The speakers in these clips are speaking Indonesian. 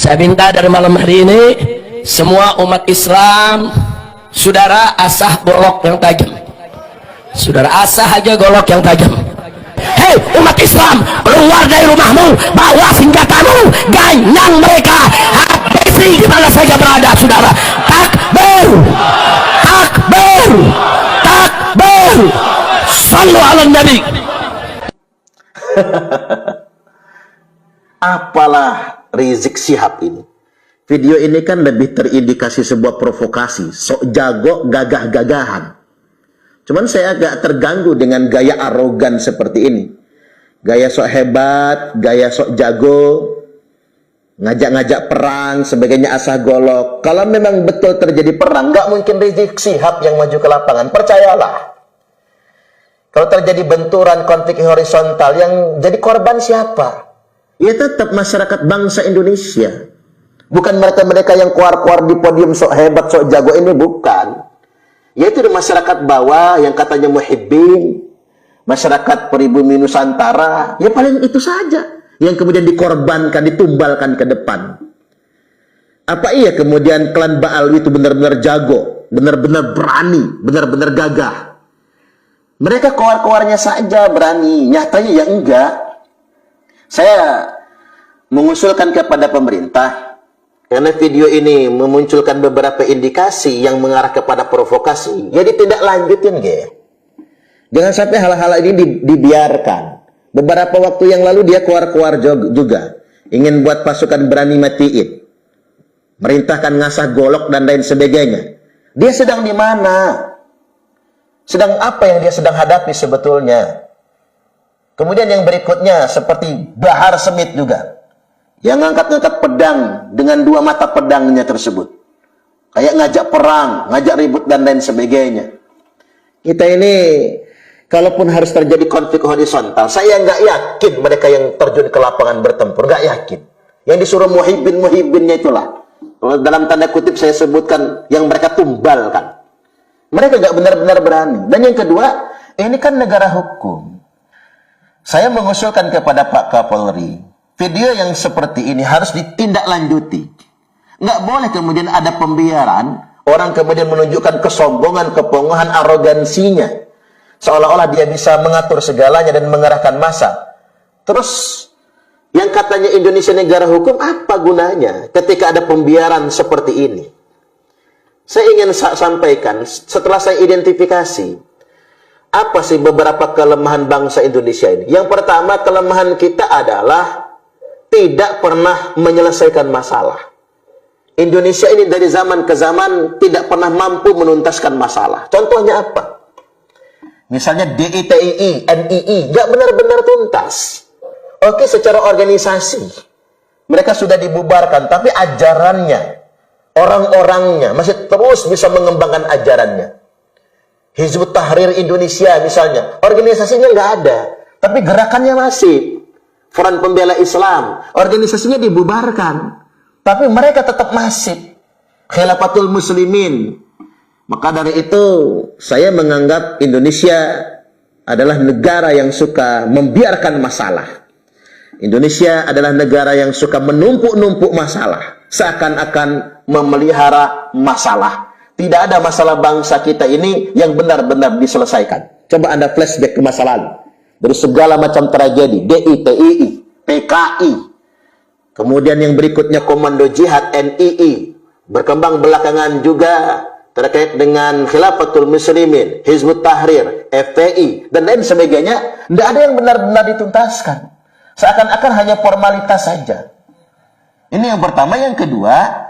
Saya minta dari malam hari ini semua umat Islam, saudara asah golok yang tajam. Saudara asah aja golok yang tajam. Hei umat Islam, keluar dari rumahmu, bawa senjatamu, ganyang mereka, habisi di mana saja berada, saudara. Takbir, takbir, takbir. Sallu ala Nabi. Apalah Rizik Syihab ini. Video ini kan lebih terindikasi sebuah provokasi, sok jago, gagah-gagahan. Cuman saya agak terganggu dengan gaya arogan seperti ini. Gaya sok hebat, gaya sok jago, ngajak-ngajak perang, sebagainya asah golok. Kalau memang betul terjadi perang, nggak mungkin Rizik Syihab yang maju ke lapangan, percayalah. Kalau terjadi benturan konflik horizontal, yang jadi korban siapa? Ya tetap masyarakat bangsa Indonesia. Bukan mereka-mereka yang keluar-keluar di podium sok hebat, sok jago ini, bukan. Yaitu di masyarakat bawah yang katanya muhibbin, masyarakat pribumi Nusantara, ya paling itu saja yang kemudian dikorbankan, ditumbalkan ke depan. Apa iya kemudian klan Ba'alwi itu benar-benar jago, benar-benar berani, benar-benar gagah? Mereka keluar-keluarnya saja berani, nyatanya ya enggak. Saya mengusulkan kepada pemerintah, karena video ini memunculkan beberapa indikasi yang mengarah kepada provokasi, jadi tidak lanjutin, jangan sampai hal-hal ini dibiarkan. Beberapa waktu yang lalu dia keluar-keluar juga, ingin buat pasukan berani matiin, merintahkan ngasah golok dan lain sebagainya. Dia sedang di mana? Sedang apa yang dia sedang hadapi sebetulnya? Kemudian yang berikutnya seperti Bahar Smith juga, yang ngangkat-ngangkat pedang dengan dua mata pedangnya tersebut, kayak ngajak perang, ngajak ribut dan lain sebagainya. Kita ini kalaupun harus terjadi konflik horizontal, saya nggak yakin mereka yang terjun ke lapangan bertempur, nggak yakin. Yang disuruh muhibbin-muhibbinnya itulah, dalam tanda kutip saya sebutkan, yang mereka tumbalkan. Mereka nggak benar-benar berani. Dan yang kedua, ini kan negara hukum. Saya mengusulkan kepada Pak Kapolri, video yang seperti ini harus ditindaklanjuti. Nggak boleh kemudian ada pembiaran, orang kemudian menunjukkan kesombongan, kepongohan, arogansinya, seolah-olah dia bisa mengatur segalanya dan mengerahkan massa. Terus yang katanya Indonesia negara hukum, apa gunanya ketika ada pembiaran seperti ini? Saya ingin sampaikan, setelah saya identifikasi, apa sih beberapa kelemahan bangsa Indonesia ini? Yang pertama, kelemahan kita adalah tidak pernah menyelesaikan masalah. Indonesia ini dari zaman ke zaman tidak pernah mampu menuntaskan masalah. Contohnya apa? Misalnya DITII, NII, nggak benar-benar tuntas. Oke, secara organisasi mereka sudah dibubarkan, tapi ajarannya, orang-orangnya masih terus bisa mengembangkan ajarannya. Hizbut Tahrir Indonesia misalnya, organisasinya nggak ada, tapi gerakannya masih. Front Pembela Islam, organisasinya dibubarkan, tapi mereka tetap masif. Khilafatul Muslimin. Maka dari itu, saya menganggap Indonesia adalah negara yang suka membiarkan masalah. Indonesia adalah negara yang suka menumpuk-numpuk masalah, seakan-akan memelihara masalah. Tidak ada masalah bangsa kita ini yang benar-benar diselesaikan. Coba Anda flashback ke masa lalu. Dari segala macam tragedi, DITII, PKI, kemudian yang berikutnya Komando Jihad, NII, berkembang belakangan juga terkait dengan Khilafatul Muslimin, Hizbut Tahrir, FPI, dan lain sebagainya. Tidak ada yang benar-benar dituntaskan. Seakan-akan hanya formalitas saja. Ini yang pertama. Yang kedua,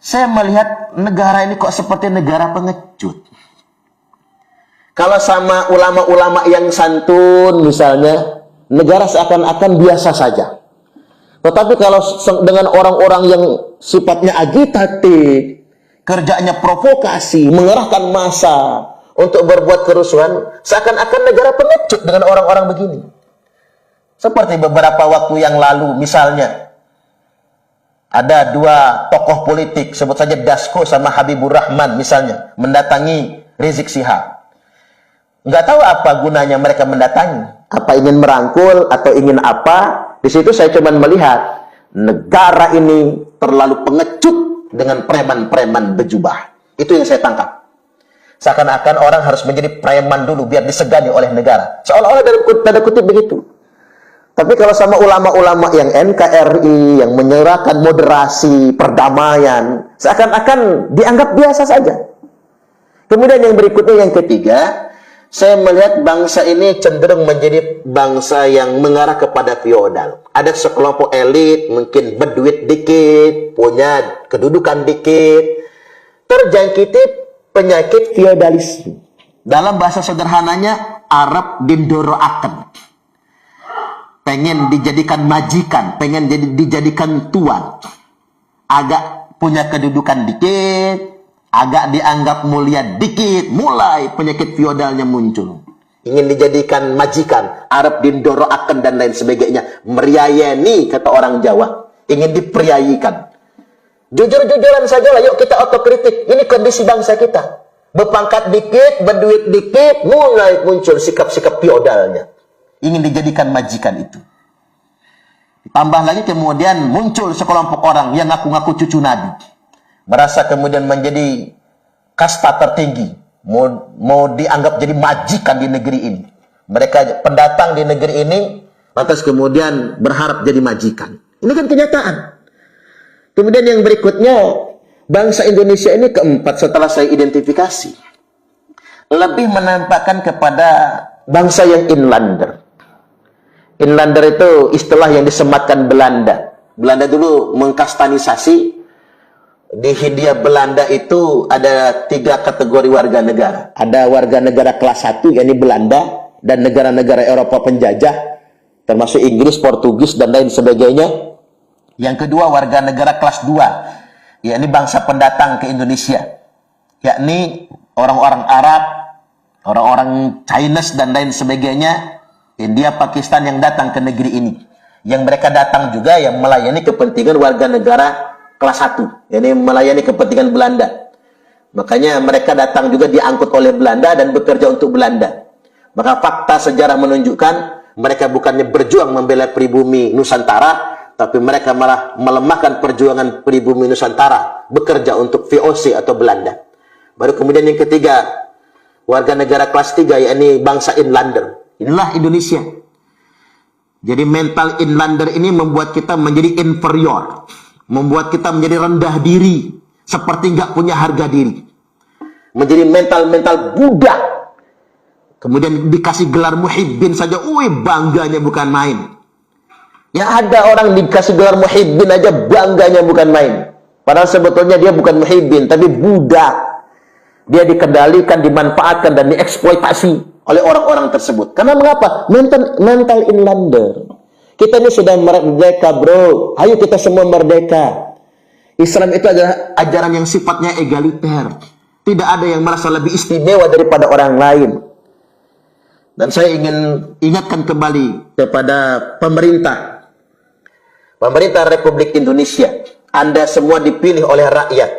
saya melihat negara ini kok seperti negara pengecut. Kalau sama ulama-ulama yang santun misalnya, negara seakan-akan biasa saja. Tetapi kalau dengan orang-orang yang sifatnya agitatif, kerjanya provokasi, mengerahkan massa untuk berbuat kerusuhan, seakan-akan negara pengecut dengan orang-orang begini. Seperti beberapa waktu yang lalu misalnya, ada dua tokoh politik, sebut saja Dasko sama Habibur Rahman misalnya, mendatangi Rizik Syihab. Nggak tahu apa gunanya mereka mendatangi. Apa ingin merangkul atau ingin apa? Di situ saya cuma melihat negara ini terlalu pengecut dengan preman-preman berjubah. Itu yang saya tangkap. Seakan-akan orang harus menjadi preman dulu biar disegani oleh negara. Seolah-olah dalam tanda kutip begitu. Tapi kalau sama ulama-ulama yang NKRI, yang menyerahkan moderasi, perdamaian, seakan-akan dianggap biasa saja. Kemudian yang berikutnya, yang ketiga, saya melihat bangsa ini cenderung menjadi bangsa yang mengarah kepada feodal. Ada sekelompok elit, mungkin berduit dikit, punya kedudukan dikit, terjangkiti penyakit feodalisme. Dalam bahasa sederhananya, Arab dindoroaken. Pengen dijadikan majikan, pengen dijadikan tuan. Agak punya kedudukan dikit, agak dianggap mulia dikit, mulai penyakit feodalnya muncul. Ingin dijadikan majikan, Arab dindoroaken dan lain sebagainya. Meriayani, kata orang Jawa. Ingin dipriayikan. Jujur-jujuran saja lah, yuk kita otokritik. Ini kondisi bangsa kita. Berpangkat dikit, berduit dikit, mulai muncul sikap-sikap feodalnya. Ingin dijadikan majikan itu. Tambah lagi kemudian muncul sekelompok orang yang ngaku-ngaku cucu Nabi. Merasa kemudian menjadi kasta tertinggi, mau dianggap jadi majikan di negeri ini. Mereka pendatang di negeri ini, lantas kemudian berharap jadi majikan. Ini kan kenyataan. Kemudian yang berikutnya, bangsa Indonesia ini keempat setelah saya identifikasi, lebih menampakkan kepada bangsa yang inlander. Inlander itu istilah yang disematkan Belanda. Belanda dulu mengkastanisasi. Di Hindia Belanda itu ada 3 kategori warga negara. Ada warga negara kelas 1, yakni Belanda, dan negara-negara Eropa penjajah, termasuk Inggris, Portugis, dan lain sebagainya. Yang kedua, warga negara kelas 2, yakni bangsa pendatang ke Indonesia, yakni orang-orang Arab, orang-orang Chinese, dan lain sebagainya, India, Pakistan yang datang ke negeri ini. Yang mereka datang juga yang melayani kepentingan warga negara kelas 1, yakni melayani kepentingan Belanda. Makanya mereka datang juga diangkut oleh Belanda dan bekerja untuk Belanda. Maka fakta sejarah menunjukkan mereka bukannya berjuang membela pribumi Nusantara, tapi mereka malah melemahkan perjuangan pribumi Nusantara, bekerja untuk VOC atau Belanda. Baru kemudian yang ketiga, warga negara kelas 3, yakni bangsa inlander. Inilah Indonesia. Jadi mental inlander ini membuat kita menjadi inferior, membuat kita menjadi rendah diri, seperti nggak punya harga diri. Menjadi mental-mental budak. Kemudian dikasih gelar muhibbin saja, bangganya bukan main. Ya ada orang dikasih gelar muhibbin aja bangganya bukan main. Padahal sebetulnya dia bukan muhibbin, tapi budak. Dia dikendalikan, dimanfaatkan, dan dieksploitasi oleh orang-orang tersebut. Karena mengapa? Mental inlander. Kita ini sudah merdeka, bro. Ayo kita semua merdeka. Islam itu adalah ajaran yang sifatnya egaliter. Tidak ada yang merasa lebih istimewa daripada orang lain. Dan saya ingin ingatkan kembali kepada pemerintah. Pemerintah Republik Indonesia. Anda semua dipilih oleh rakyat.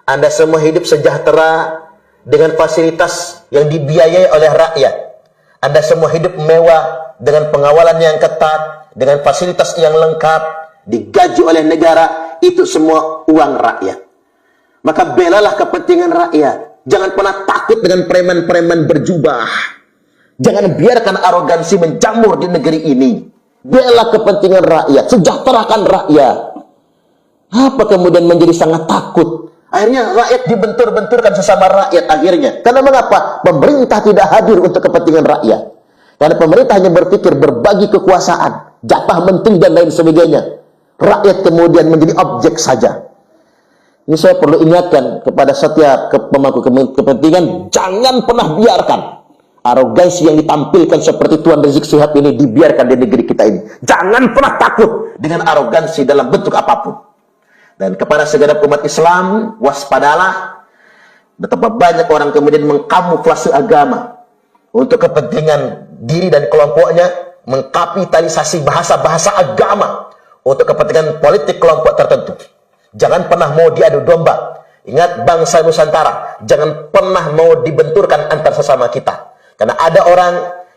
Anda semua hidup sejahtera dengan fasilitas yang dibiayai oleh rakyat. Anda semua hidup mewah dengan pengawalan yang ketat, dengan fasilitas yang lengkap, digaji oleh negara, itu semua uang rakyat. Maka belalah kepentingan rakyat. Jangan pernah takut dengan preman-preman berjubah. Jangan biarkan arogansi menjamur di negeri ini. Bela kepentingan rakyat, sejahterakan rakyat. Apa kemudian menjadi sangat takut? Akhirnya rakyat dibentur-benturkan sesama rakyat akhirnya. Karena mengapa? Pemerintah tidak hadir untuk kepentingan rakyat. Karena pemerintah hanya berpikir berbagi kekuasaan, jatah menteri dan lain sebagainya. Rakyat kemudian menjadi objek saja. Ini saya perlu ingatkan kepada setiap pemangku kepentingan, jangan pernah biarkan arogansi yang ditampilkan seperti Tuan Rizik Syihab ini dibiarkan di negeri kita ini. Jangan pernah takut dengan arogansi dalam bentuk apapun. Dan kepada segenap umat Islam, waspadalah. Betapa banyak orang kemudian mengkamuflase agama untuk kepentingan diri dan kelompoknya, mengkapitalisasi bahasa-bahasa agama untuk kepentingan politik kelompok tertentu. Jangan pernah mau diadu domba. Ingat bangsa Nusantara, jangan pernah mau dibenturkan antar sesama kita. Karena ada orang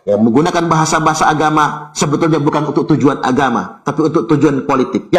yang menggunakan bahasa-bahasa agama sebetulnya bukan untuk tujuan agama, tapi untuk tujuan politik.